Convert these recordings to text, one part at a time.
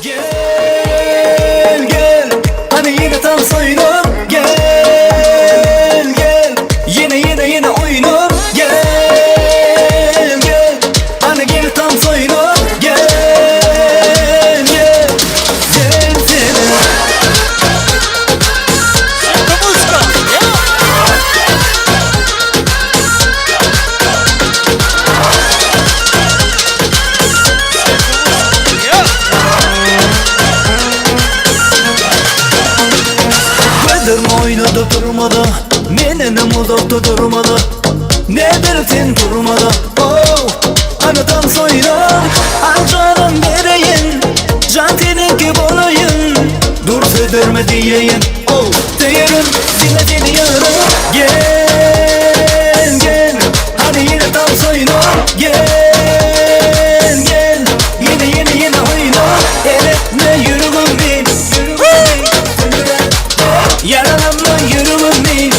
Gel gel, hani yine tam soyunum. Gel gel, yine oyunum. Gel gel, hani yine tam soyunum. Gel gel, gel seni. Gözlerim oynadı durmadı, menenim uzakta durmadı. Ne belirtin durmadı, oh, anıdan soyunum. Al canım vereyim, can senin gibi olayım. Dur söyleme diyeyim, oh, diyelim dinle seni yarım. Gel gel, hani yine tam soyunum. Gel gel, yine oyunum. Eletme yüreğim bin, yaralanma yüreğim bin.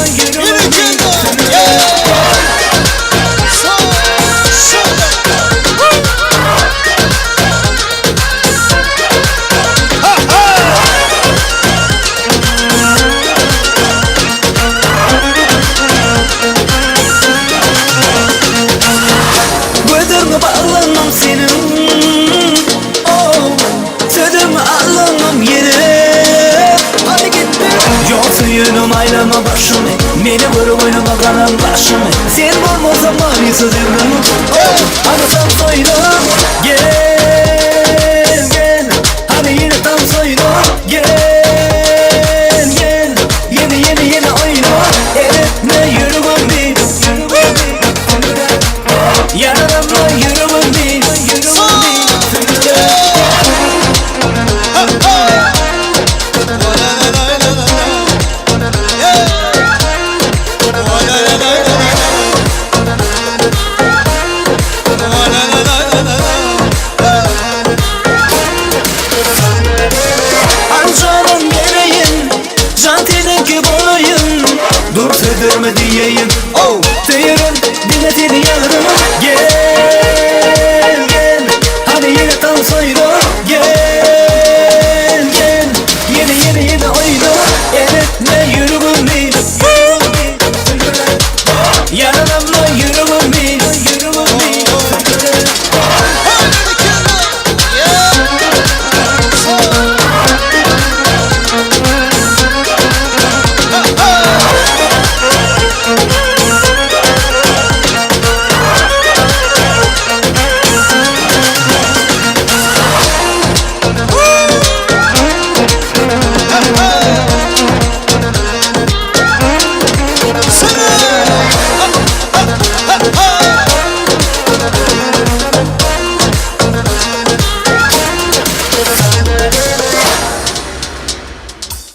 Gözlerine bağlanmam senin, oh, sözüme alınmam yere. Hadi gitme. Yoksa yönüm aylama başımı, beni vurup oynama kalan başımı. Sen olmazsan mani sözümden, oh, anasam soydum.